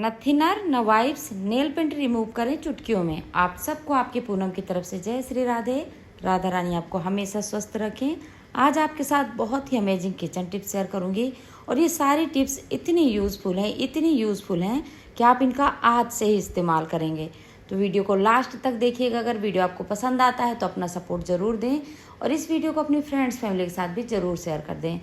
न थिनर न wipes, nail paint remove करें चुटकियों में। आप सबको आपकी पूनम की तरफ से जय श्री राधे। राधा रानी आपको हमेशा स्वस्थ रखें। आज आपके साथ बहुत ही अमेजिंग किचन टिप्स शेयर करूंगी और ये सारी टिप्स इतनी यूज़फुल हैं कि आप इनका आज से ही इस्तेमाल करेंगे। तो वीडियो को लास्ट तक देखिएगा। अगर वीडियो आपको पसंद आता है तो अपना सपोर्ट ज़रूर दें और इस वीडियो को अपनी फ्रेंड्स फैमिली के साथ भी ज़रूर शेयर कर दें।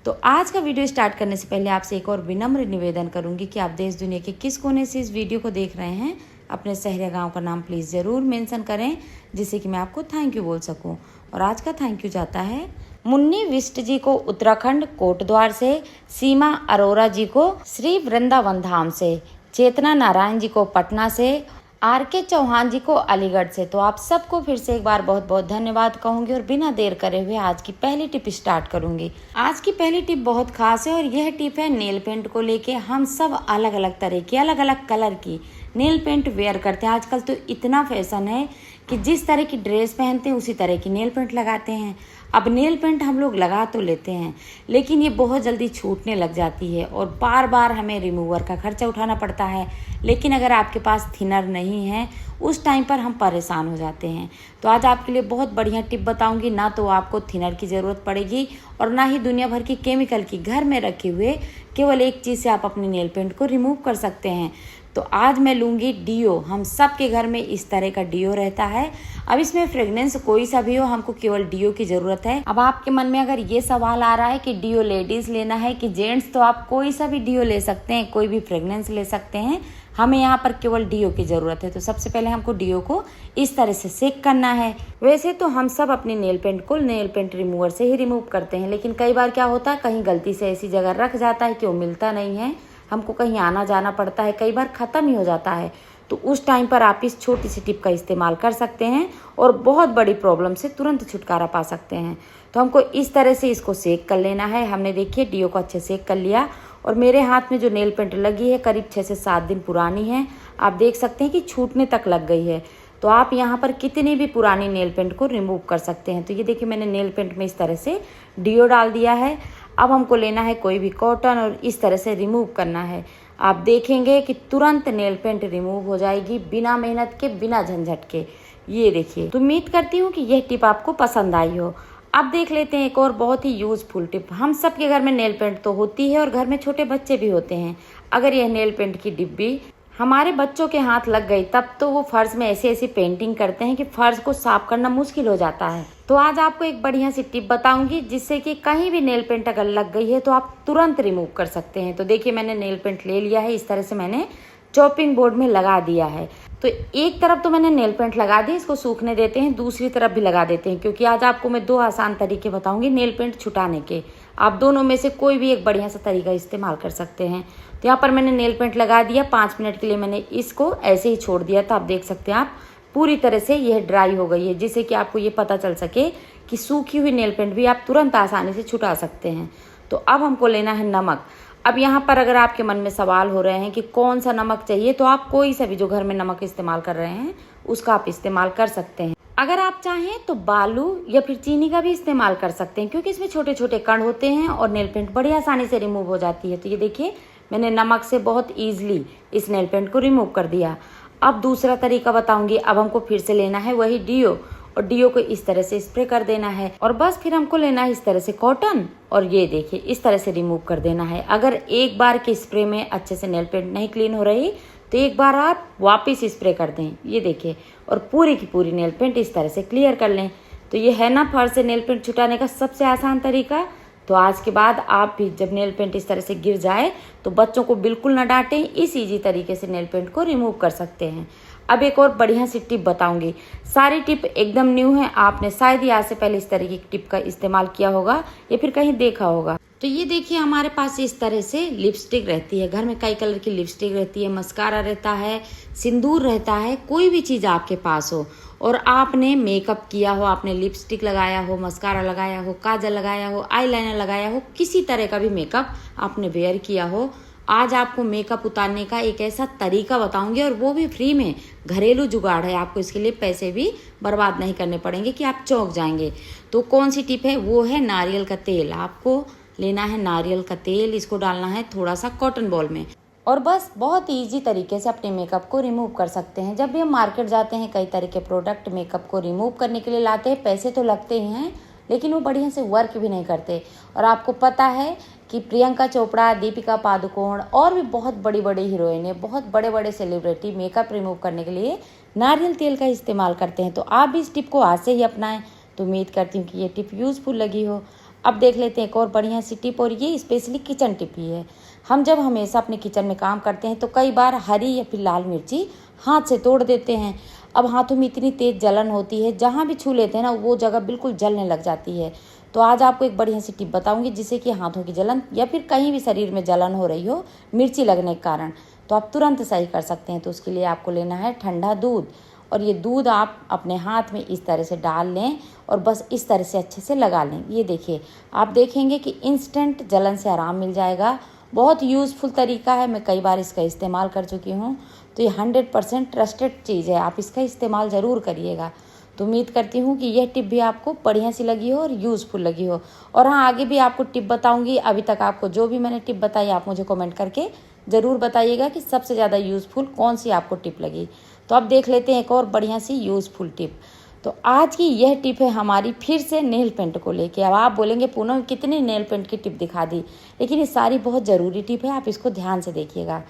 तो आज का वीडियो स्टार्ट करने से पहले आपसे एक और विनम्र निवेदन करूंगी कि आप देश दुनिया के किस कोने से इस वीडियो को देख रहे हैं, अपने शहर या गांव का नाम प्लीज़ ज़रूर मेंशन करें, जिससे कि मैं आपको थैंक यू बोल सकूं। और आज का थैंक यू जाता है मुन्नी विष्ट जी को उत्तराखंड कोटद्वार से, सीमा अरोरा जी को श्री वृंदावन धाम से, चेतना नारायण जी को पटना से, आर.के. चौहान जी को अलीगढ़ से। तो आप सबको फिर से एक बार बहुत बहुत धन्यवाद कहूंगी और बिना देर करे हुए आज की पहली टिप स्टार्ट करूंगी। आज की पहली टिप बहुत खास है और यह टिप है नेल पेंट को लेके। हम सब अलग अलग तरह की, अलग अलग कलर की नेल पेंट वेयर करते हैं। आजकल तो इतना फैशन है कि जिस तरह की ड्रेस पहनते हैं उसी तरह की नेल पेंट लगाते हैं। अब नेल पेंट हम लोग लगा तो लेते हैं लेकिन ये बहुत जल्दी छूटने लग जाती है और बार बार हमें रिमूवर का खर्चा उठाना पड़ता है। लेकिन अगर आपके पास थिनर नहीं है उस टाइम पर हम परेशान हो जाते हैं। तो आज आपके लिए बहुत बढ़िया टिप बताऊंगी। ना तो आपको थिनर की ज़रूरत पड़ेगी और ना ही दुनिया भर की केमिकल की, घर में रखे हुए केवल एक चीज़ से आप अपनी नेल पेंट को रिमूव कर सकते हैं। तो आज मैं लूँगी डीओ। हम सब के घर में इस तरह का डीओ रहता है। अब इसमें फ्रेगनेंस कोई सा भी हो, हमको केवल डीओ की ज़रूरत है। अब आपके मन में अगर ये सवाल आ रहा है कि डीओ लेडीज़ लेना है कि जेंट्स, तो आप कोई सा भी डीओ ले सकते हैं, कोई भी फ्रेगनेंस ले सकते हैं। हमें यहाँ पर केवल डीओ की ज़रूरत है। तो सबसे पहले हमको डीओ को इस तरह से सेक करना है। वैसे तो हम सब अपनी नेल पेंट को नेल पेंट रिमूवर से ही रिमूव करते हैं, लेकिन कई बार क्या होता है, कहीं गलती से ऐसी जगह रख जाता है कि वो मिलता नहीं है, हमको कहीं आना जाना पड़ता है, कई बार ख़त्म ही हो जाता है। तो उस टाइम पर आप इस छोटी सी टिप का इस्तेमाल कर सकते हैं और बहुत बड़ी प्रॉब्लम से तुरंत छुटकारा पा सकते हैं। तो हमको इस तरह से इसको सेक कर लेना है। हमने देखिए डीओ को अच्छे सेक कर लिया और मेरे हाथ में जो नेल पेंट लगी है करीब 6 से 7 दिन पुरानी है। आप देख सकते हैं कि छूटने तक लग गई है। तो आप यहाँ पर कितनी भी पुरानी नेल पेंट को रिमूव कर सकते हैं। तो ये देखिए मैंने नेल पेंट में इस तरह से डीओ डाल दिया है। अब हमको लेना है कोई भी कॉटन और इस तरह से रिमूव करना है। आप देखेंगे कि तुरंत नेल पेंट रिमूव हो जाएगी, बिना मेहनत के, बिना झंझट के। ये देखिए। तो उम्मीद करती हूँ कि यह टिप आपको पसंद आई हो। अब देख लेते हैं एक और बहुत ही यूजफुल टिप। हम सब के घर में नेल पेंट तो होती है और घर में छोटे बच्चे भी होते हैं। अगर यह नेल पेंट की डिब्बी हमारे बच्चों के हाथ लग गई तब तो वो फर्श में ऐसी ऐसी पेंटिंग करते हैं कि फर्श को साफ करना मुश्किल हो जाता है। तो आज आपको एक बढ़िया सी टिप बताऊंगी जिससे कि कहीं भी नेल पेंट अगर लग गई है तो आप तुरंत रिमूव कर सकते हैं। तो देखिए मैंने नेल पेंट ले लिया है, इस तरह से मैंने चॉपिंग बोर्ड में लगा दिया है। तो एक तरफ तो मैंने नेल पेंट लगा दी, इसको सूखने देते हैं, दूसरी तरफ भी लगा देते हैं, क्योंकि आज आपको मैं 2 आसान तरीके बताऊंगी नेल पेंट छुटाने के। आप दोनों में से कोई भी एक बढ़िया सा तरीका इस्तेमाल कर सकते हैं। तो यहाँ पर मैंने नेल पेंट लगा दिया। 5 मिनट के लिए मैंने इसको ऐसे ही छोड़ दिया। तो आप देख सकते हैं आप पूरी तरह से यह ड्राई हो गई है, जिससे कि आपको ये पता चल सके कि सूखी हुई नेल पेंट भी आप तुरंत आसानी से छुटा सकते हैं। तो अब हमको लेना है नमक। अब यहाँ पर अगर आपके मन में सवाल हो रहे हैं कि कौन सा नमक चाहिए, तो आप कोई सा भी जो घर में नमक इस्तेमाल कर रहे हैं उसका आप इस्तेमाल कर सकते हैं। अगर आप चाहें तो बालू या फिर चीनी का भी इस्तेमाल कर सकते हैं, क्योंकि इसमें छोटे छोटे कण होते हैं और नेल पेंट बड़ी आसानी से रिमूव हो जाती है। तो ये देखिए मैंने नमक से बहुत ईजिली इस नेल पेंट को रिमूव कर दिया। अब दूसरा तरीका बताऊंगी। अब हमको फिर से लेना है वही डीओ और डीओ को इस तरह से स्प्रे कर देना है और बस फिर हमको लेना है इस तरह से कॉटन और ये देखिए इस तरह से रिमूव कर देना है। अगर एक बार के स्प्रे में अच्छे से नेल पेंट नहीं क्लीन हो रही तो एक बार आप वापस स्प्रे कर दें, ये देखिए, और पूरी की पूरी नेल पेंट इस तरह से क्लियर कर लें। तो ये है ना फर्श से नेल पेंट छुटाने का सबसे आसान तरीका। तो आज के बाद आप भी जब नेल पेंट इस तरह से गिर जाए तो बच्चों को बिल्कुल ना डांटें, इस ईजी तरीके से नेल पेंट को रिमूव कर सकते हैं। अब एक और बढ़िया सी टिप बताऊंगी। सारी टिप एकदम न्यू है, आपने शायद ही आज से पहले इस तरह की टिप का इस्तेमाल किया होगा या फिर कहीं देखा होगा। तो ये देखिए हमारे पास इस तरह से लिपस्टिक रहती है। घर में कई कलर की लिपस्टिक रहती है, मस्कारा रहता है, सिंदूर रहता है, कोई भी चीज़ आपके पास हो और आपने मेकअप किया हो, आपने लिपस्टिक लगाया हो, मस्कारा लगाया हो, काजल लगाया हो, आईलाइनर लगाया हो, किसी तरह का भी मेकअप आपने वेयर किया हो, आज आपको मेकअप उतारने का एक ऐसा तरीका बताऊंगी और वो भी फ्री में। घरेलू जुगाड़ है, आपको इसके लिए पैसे भी बर्बाद नहीं करने पड़ेंगे कि आप चौंक जाएंगे। तो कौन सी टिप है? वो है नारियल का तेल। आपको लेना है नारियल का तेल, इसको डालना है थोड़ा सा कॉटन बॉल में और बस बहुत ईजी तरीके से अपने मेकअप को रिमूव कर सकते हैं। जब भी हम मार्केट जाते हैं कई तरह के प्रोडक्ट मेकअप को रिमूव करने के लिए लाते हैं, पैसे तो लगते ही हैं लेकिन वो बढ़िया से वर्क भी नहीं करते। और आपको पता है कि प्रियंका चोपड़ा, दीपिका पादुकोण और भी बहुत बड़ी बड़ी हीरोइनें, बहुत बड़े बड़े सेलिब्रिटी मेकअप रिमूव करने के लिए नारियल तेल का इस्तेमाल करते हैं। तो आप भी इस टिप को आज से ही अपनाएं। तो उम्मीद करती हूँ कि ये टिप यूज़फुल लगी हो। अब देख लेते हैं एक और बढ़िया सी टिप, और ये स्पेशली किचन टिप ही है। हम जब हमेशा अपने किचन में काम करते हैं तो कई बार हरी या फिर लाल मिर्ची हाथ से तोड़ देते हैं। अब हाथों में इतनी तेज़ जलन होती है, जहाँ भी छू लेते हैं ना वो जगह बिल्कुल जलने लग जाती है। तो आज आपको एक बढ़िया सी टिप बताऊंगी जिससे कि हाथों की जलन या फिर कहीं भी शरीर में जलन हो रही हो मिर्ची लगने के कारण, तो आप तुरंत सही कर सकते हैं। तो उसके लिए आपको लेना है ठंडा दूध, और ये दूध आप अपने हाथ में इस तरह से डाल लें और बस इस तरह से अच्छे से लगा लें। ये देखिए, आप देखेंगे कि इंस्टेंट जलन से आराम मिल जाएगा। बहुत यूज़फुल तरीका है, मैं कई बार इसका इस्तेमाल कर चुकी हूँ। तो ये 100% ट्रस्टेड चीज़ है, आप इसका इस्तेमाल ज़रूर करिएगा। तो उम्मीद करती हूँ कि यह टिप भी आपको बढ़िया सी लगी हो और यूज़फुल लगी हो। और हाँ, आगे भी आपको टिप बताऊँगी। अभी तक आपको जो भी मैंने टिप बताई आप मुझे कमेंट करके ज़रूर बताइएगा कि सबसे ज़्यादा यूज़फुल कौन सी आपको टिप लगी। तो अब देख लेते हैं एक और बढ़िया सी यूज़फुल टिप। तो आज की यह टिप है हमारी फिर से नेल पेंट को लेके। अब आप बोलेंगे पूनम कितनी नेल पेंट की टिप दिखा दी, लेकिन ये सारी बहुत ज़रूरी टिप है, आप इसको ध्यान से देखिएगा।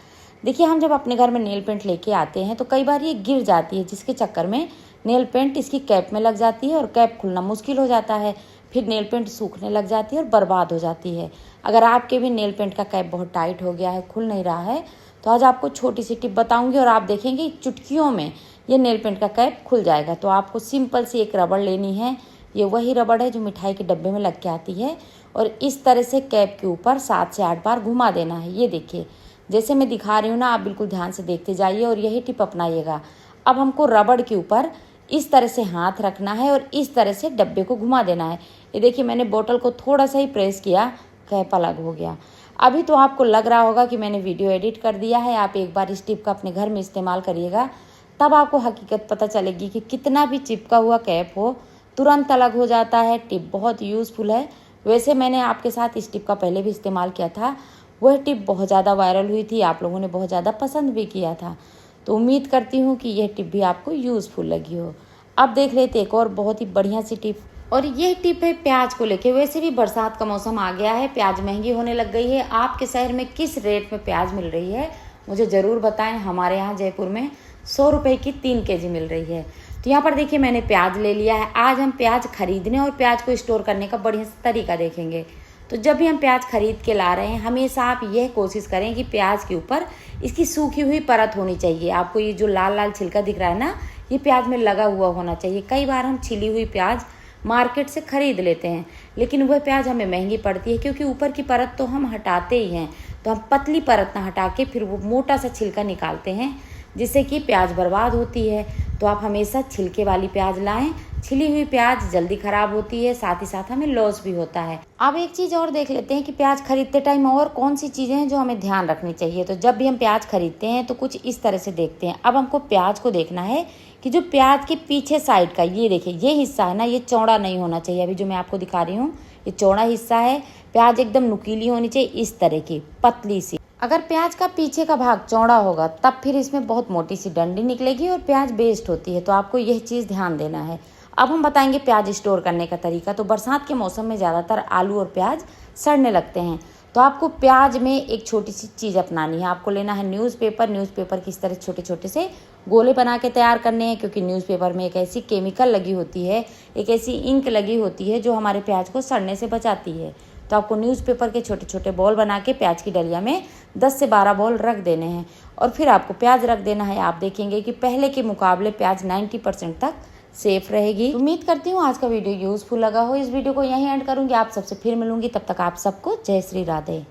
देखिए, हम जब अपने घर में नेल पेंट लेके आते हैं तो कई बार ये गिर जाती है, जिसके चक्कर में नेल पेंट इसकी कैप में लग जाती है और कैप खुलना मुश्किल हो जाता है। फिर नेल पेंट सूखने लग जाती है और बर्बाद हो जाती है। अगर आपके भी नेल पेंट का कैप बहुत टाइट हो गया है, खुल नहीं रहा है, तो आज आपको छोटी सी टिप बताऊंगी और आप देखेंगे चुटकियों में ये नेल पेंट का कैप खुल जाएगा। तो आपको सिंपल सी एक रबड़ लेनी है। ये वही रबड़ है जो मिठाई के डब्बे में लग के आती है, और इस तरह से कैप के ऊपर 7 से 8 बार घुमा देना है। ये देखिए, जैसे मैं दिखा रही हूँ ना, आप बिल्कुल ध्यान से देखते जाइए और यही टिप अपनाइएगा। अब हमको रबड़ के ऊपर इस तरह से हाथ रखना है और इस तरह से डब्बे को घुमा देना है। ये देखिए, मैंने बोतल को थोड़ा सा ही प्रेस किया, कैप अलग हो गया। अभी तो आपको लग रहा होगा कि मैंने वीडियो एडिट कर दिया है। आप एक बार इस टिप का अपने घर में इस्तेमाल करिएगा, तब आपको हकीकत पता चलेगी कि कितना भी चिपका हुआ कैप हो तुरंत अलग हो जाता है। टिप बहुत यूज़फुल है। वैसे मैंने आपके साथ इस टिप का पहले भी इस्तेमाल किया था, वह टिप बहुत ज़्यादा वायरल हुई थी, आप लोगों ने बहुत ज़्यादा पसंद भी किया था। तो उम्मीद करती हूँ कि यह टिप भी आपको यूज़फुल लगी हो। अब देख लेते एक और बहुत ही बढ़िया सी टिप, और यह टिप है प्याज को लेके। वैसे भी बरसात का मौसम आ गया है, प्याज महंगी होने लग गई है। आपके शहर में किस रेट में प्याज मिल रही है मुझे ज़रूर बताएं। हमारे यहाँ जयपुर में 100 रुपये की 3 केजी मिल रही है। तो यहाँ पर देखिए, मैंने प्याज ले लिया है। आज हम प्याज खरीदने और प्याज को स्टोर करने का बढ़िया सा तरीका देखेंगे। तो जब भी हम प्याज खरीद के ला रहे हैं, हमेशा आप यह कोशिश करें कि प्याज के ऊपर इसकी सूखी हुई परत होनी चाहिए। आपको ये जो लाल लाल छिलका दिख रहा है ना, ये प्याज में लगा हुआ होना चाहिए। कई बार हम छिली हुई प्याज मार्केट से खरीद लेते हैं, लेकिन वह प्याज हमें महंगी पड़ती है क्योंकि ऊपर की परत तो हम हटाते ही हैं। तो हम पतली परत ना हटा के फिर वो मोटा सा छिलका निकालते हैं, जिससे कि प्याज बर्बाद होती है। तो आप हमेशा छिलके वाली प्याज लाएं। छिली हुई प्याज जल्दी खराब होती है, साथ ही साथ हमें लॉस भी होता है। अब एक चीज़ और देख लेते हैं कि प्याज खरीदते टाइम और कौन सी चीज़ें हैं जो हमें ध्यान रखनी चाहिए। तो जब भी हम प्याज खरीदते हैं तो कुछ इस तरह से देखते हैं। अब हमको प्याज को देखना है कि जो प्याज के पीछे साइड का, ये देखिए, ये हिस्सा है ना, ये चौड़ा नहीं होना चाहिए। अभी जो मैं आपको दिखा रही हूँ ये चौड़ा हिस्सा है। प्याज एकदम नुकीली होनी चाहिए, इस तरह की पतली सी। अगर प्याज का पीछे का भाग चौड़ा होगा तब फिर इसमें बहुत मोटी सी डंडी निकलेगी और प्याज वेस्ट होती है। तो आपको यह चीज़ ध्यान देना है। अब हम बताएंगे प्याज स्टोर करने का तरीका। तो बरसात के मौसम में ज़्यादातर आलू और प्याज सड़ने लगते हैं। तो आपको प्याज में एक छोटी सी चीज़ अपनानी है। आपको लेना है न्यूज़पेपर। न्यूज़पेपर की इस तरह छोटे छोटे से गोले बना के तैयार करने हैं, क्योंकि न्यूज़पेपर में एक ऐसी केमिकल लगी होती है, एक ऐसी इंक लगी होती है जो हमारे प्याज को सड़ने से बचाती है। तो आपको न्यूज़पेपर के छोटे छोटे बॉल बना के प्याज की डलिया में 10 से 12 बॉल रख देने हैं और फिर आपको प्याज रख देना है। आप देखेंगे कि पहले के मुकाबले प्याज 90% तक सेफ रहेगी। उम्मीद करती हूँ आज का वीडियो यूज़फुल लगा हो। इस वीडियो को यहीं एंड करूँगी, आप सबसे फिर मिलूंगी। तब तक आप सबको जय श्री राधे।